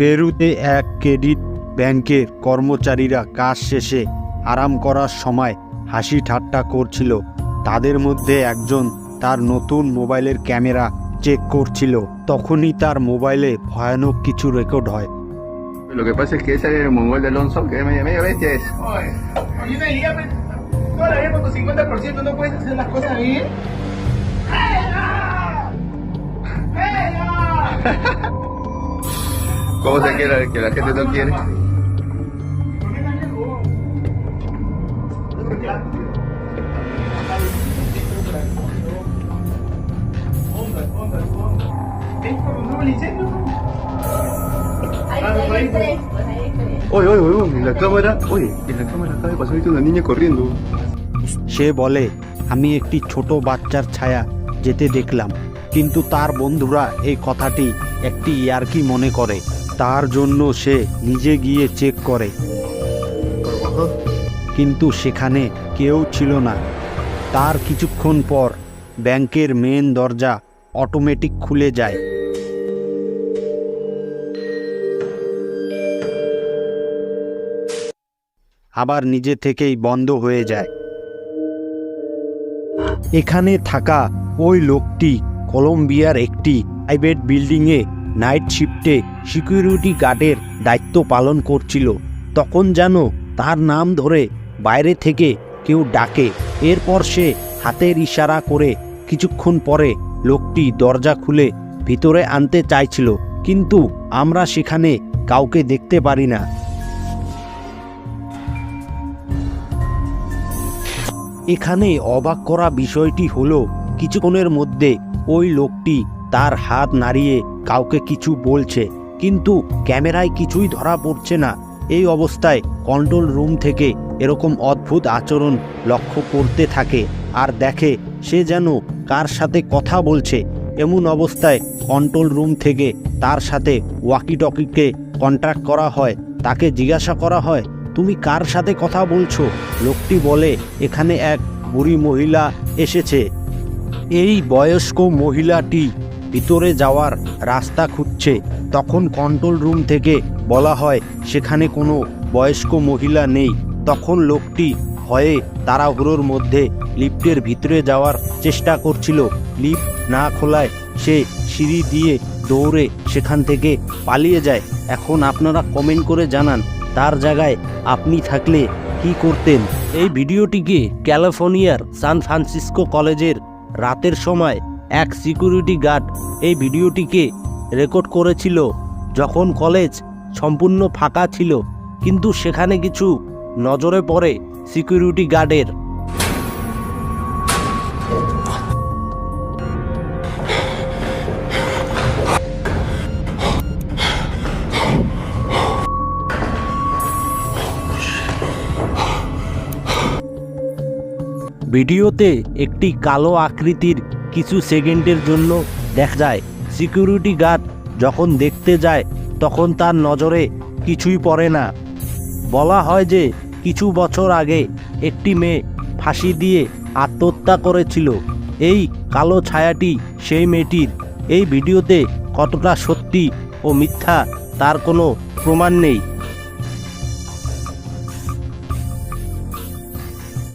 বেরুতে এক ক্রেডিট ব্যাংকের কর্মচারীরা কাজ শেষে আরাম করার সময় হাসি ঠাট্টা করছিল। তাদের মধ্যে একজন তার নতুন মোবাইলের ক্যামেরা চেক করছিল। তখনই তার মোবাইলে ভয়ানক কিছু রেকর্ড হয়। Lo que pasa es que ese era el mongol de Alonso, que medio bestia es. Oye, hoy una día, toda la vida con tu 50% no puedes hacer las cosas bien. ¡Venga! ¡Venga! ¿Cómo se quiere que la gente no quiere? ¿Ves por un nuevo incendio? Hay tres, pues hay tres. Oye, en la cámara, acaba de pasar ahorita una niña corriendo. সে বলে, আমি একটি ছোট বাচ্চার ছায়া যেতে দেখলাম, কিন্তু তার বন্ধুরা এই কথাটি একটি ইয়ার্কি মনে করে। তার জন্য সে নিজে গিয়ে চেক করে, কিন্তু সেখানে কেউ ছিল না। তার কিছুক্ষণ পর ব্যাংকের মেন দরজা অটোমেটিক খুলে যায়। আবার নিজে থেকেই বন্ধ হয়ে যায়। এখানে থাকা ওই লোকটি কলম্বিয়ার একটি প্রাইভেট বিল্ডিংয়ে নাইট শিফটে সিকিউরিটি গার্ডের দায়িত্ব পালন করছিল। তখন যেন তার নাম ধরে বাইরে থেকে কেউ ডাকে। এরপর সে হাতের ইশারা করে কিছুক্ষণ পরে লোকটি দরজা খুলে ভিতরে আনতে চাইছিল, কিন্তু আমরা সেখানে কাউকে দেখতে পারি না। এখানে অবাক করা বিষয়টি হলো, কিছুক্ষণের মধ্যে ওই লোকটি তার হাত নাড়িয়ে কাউকে কিছু বলছে, কিন্তু ক্যামেরায় কিছুই ধরা পড়ছে না। এই অবস্থায় কন্ট্রোল রুম থেকে এরকম অদ্ভুত আচরণ লক্ষ্য করতে থাকে আর দেখে সে যেন কার সাথে কথা বলছে। এমন অবস্থায় কন্ট্রোল রুম থেকে তার সাথে ওয়াকি টকিকে কন্ট্যাক্ট করা হয়। তাকে জিজ্ঞাসা করা হয়, তুমি কার সাথে কথা বলছো? লোকটি বলে, এখানে এক বুড়ি মহিলা এসেছে। এই বয়স্ক মহিলাটি ভিতরে যাওয়ার রাস্তা খুঁজছে। তখন কন্ট্রোল রুম থেকে বলা হয় সেখানে কোনো বয়স্ক মহিলা নেই। তখন লোকটি ভয়ে তাড়াহুড়োর মধ্যে লিফটের ভিতরে যাওয়ার চেষ্টা করছিল। লিফট না খোলায় সে সিঁড়ি দিয়ে দৌড়ে সেখান থেকে পালিয়ে যায়। এখন আপনারা কমেন্ট করে জানান, তার জায়গায় আপনি থাকলে কি করতেন? এই ভিডিওটিকে ক্যালিফোর্নিয়ার সান ফ্রান্সিসকো কলেজের রাতের সময় এক সিকিউরিটি গার্ড এই ভিডিওটিকে রেকর্ড করেছিল, যখন কলেজ সম্পূর্ণ ফাঁকা ছিল। কিন্তু সেখানে কিছু নজরে পড়ে সিকিউরিটি গার্ডের। ভিডিওতে একটি কালো আকৃতির কিছু সেকেন্ডের জন্য দেখা যায়। সিকিউরিটি গার্ড যখন দেখতে যায় তখন তার নজরে কিছুই পড়ে না। বলা হয় যে কিছু বছর আগে একটি মেয়ে ফাঁসি দিয়ে আত্মহত্যা করেছিল। এই কালো ছায়াটি সেই মেয়েটির। এই ভিডিওতে কতটা সত্যি ও মিথ্যা তার কোনো প্রমাণ নেই।